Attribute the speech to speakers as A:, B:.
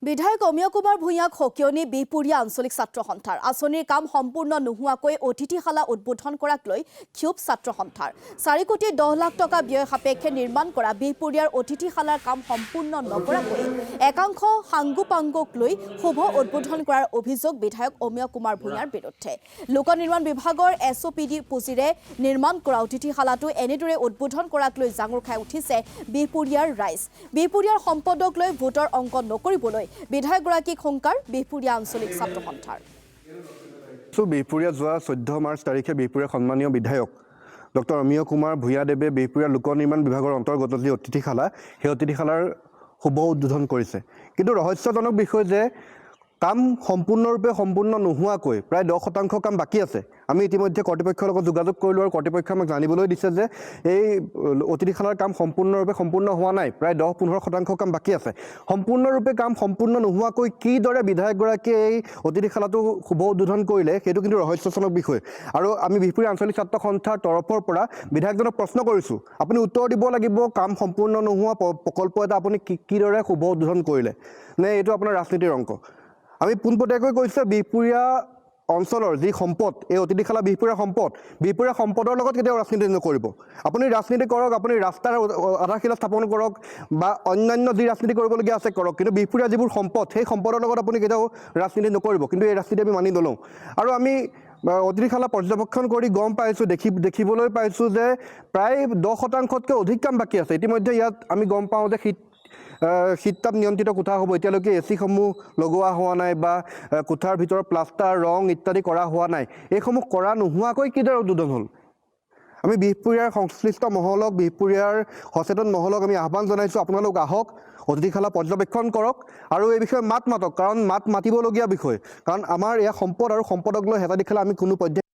A: বিধায়ক অমিয় কুমাৰ ভূঞাক হকিয়নি বিহপুৰীয়া আঞ্চলিক ছাত্ৰ সন্থাৰ আঁচনিৰ কাম সম্পূৰ্ণ নোহোৱাকৈ অতিথিশালা উদ্বোধন কৰাক লৈ ক্ষোভ ছাত্ৰ সন্থাৰ 4 কোটি 10 লাখ টকা ব্যয় সাপেক্ষে নিৰ্মাণ কৰা বিহপুৰীয়াৰ অতিথিশালাৰ কাম সম্পূৰ্ণ নকৰাকৈ একাংশ সাংগুপাংগুক লৈ শুভ উদ্বোধন কৰাৰ অভিযোগ বিধায়ক অমিয় কুমাৰ ভূঞাৰ বিৰুদ্ধে লোক নিৰ্মাণ বিভাগৰ এছঅপিডি পুঁজিৰে নিৰ্মাণ কৰা অতিথিশালাটো এনেদৰে উদ্বোধন কৰাক লৈ জাঙুৰ খাই উঠিছে বিহপুৰীয়াৰ ৰাইজ বিহপুৰীয়াৰ সম্পদক লৈ ভোটৰ অংক নকৰিবলৈ বিধায়ক গৰাকীক হুংকাৰ বিহপুৰীয়া আঞ্চলিক ছাত্ৰ সন্থাৰ
B: বিহপুৰীয়া যোৱা 14 মাৰ্চ তাৰিখে বিহপুৰীয়া সন্মানীয় বিধায়ক ডক্টৰ অমিয় কুমাৰ ভূঞাদেৱে বিহপুৰীয়া লোক নিৰ্মাণ বিভাগৰ অন্তৰ্গত যি অতিথিশালা সেই অতিথিশালাৰ শুভ উদ্বোধন কৰিছে কিন্তু ৰহস্যজনক বিষয় যে কাম সম্পূৰ্ণ নোহোৱাকৈ প্ৰায় 10% কাম বাকি আছে আমি ইতিমধ্যে কৰ্তৃপক্ষৰ লগত যোগাযোগ কৰিলো আৰু কৰ্তৃপক্ষই আমাক জানিবলৈ দিছে যে এই অতিথিশালাৰ কাম সম্পূৰ্ণ হোৱা নাই প্ৰায় 10-15% কাম বাকি আছে সম্পূৰ্ণৰূপে কাম সম্পূৰ্ণ নোহোৱাকৈ কিদৰে বিধায়কগৰাকীয়ে এই অতিথিশালাটো শুভ উদ্বোধন কৰিলে সেইটো কিন্তু ৰহস্যজনক বিষয় আৰু আমি বিহপুৰীয়া আঞ্চলিক ছাত্ৰ সন্থাৰ তৰফৰ পৰা বিধায়কজনক প্ৰশ্ন কৰিছো আপুনি উত্তৰ দিব লাগিব কাম সম্পূৰ্ণ নোহোৱা প্ৰকল্প এটা আপুনি কিদৰে শুভ উদ্বোধন কৰিলে নে এইটো আপোনাৰ ৰাজনীতিৰ অংক আমি পোনপটীয়াকৈ কৈছে বিহপুৰীয়া অঞ্চলৰ যি সম্পদ এই অতিথিশালা বিহপুৰীয়া সম্পদৰ লগত কেতিয়াও ৰাজনীতি নকৰিব আপুনি ৰাজনীতি কৰক আপুনি ৰাস্তাৰ আধাৰশিলা স্থাপন কৰক বা অন্যান্য যি ৰাজনীতি কৰিবলগীয়া আছে কৰক কিন্তু বিহপুৰীয়া যিবোৰ সম্পদ সেই সম্পদৰ লগত আপুনি কেতিয়াও ৰাজনীতি নকৰিব কিন্তু এই ৰাজনীতি আমি মানি নলওঁ আৰু আমি অতিথিশালা পৰ্যবেক্ষণ কৰি গম পাইছোঁ দেখিবলৈ পাইছোঁ যে প্ৰায় 10%তকৈ অধিক কাম বাকী আছে ইতিমধ্যে ইয়াত আমি গম পাওঁ যে শীততাপ নিয়ন্ত্ৰিত কোঠা হ'ব এতিয়ালৈকে এচিসমূহ লগোৱা হোৱা নাই বা কোঠাৰ ভিতৰত প্লাষ্টাৰ ৰং ইত্যাদি কৰা হোৱা নাই এইসমূহ কৰা নোহোৱাকৈ কিদৰে উদ্বোধন হ'ল আমি বিহপুৰীয়াৰ সংশ্লিষ্ট মহলক বিহপুৰীয়াৰ সচেতন মহলক আমি আহ্বান জনাইছোঁ আপোনালোক আহক অতিথিশালা পৰ্যবেক্ষণ কৰক আৰু এই বিষয়ে মাতক কাৰণ মাতিবলগীয়া বিষয় কাৰণ আমাৰ এয়া সম্পদ আৰু সম্পদক লৈ হেতালি খেলা আমি কোনো পৰ্যায়ত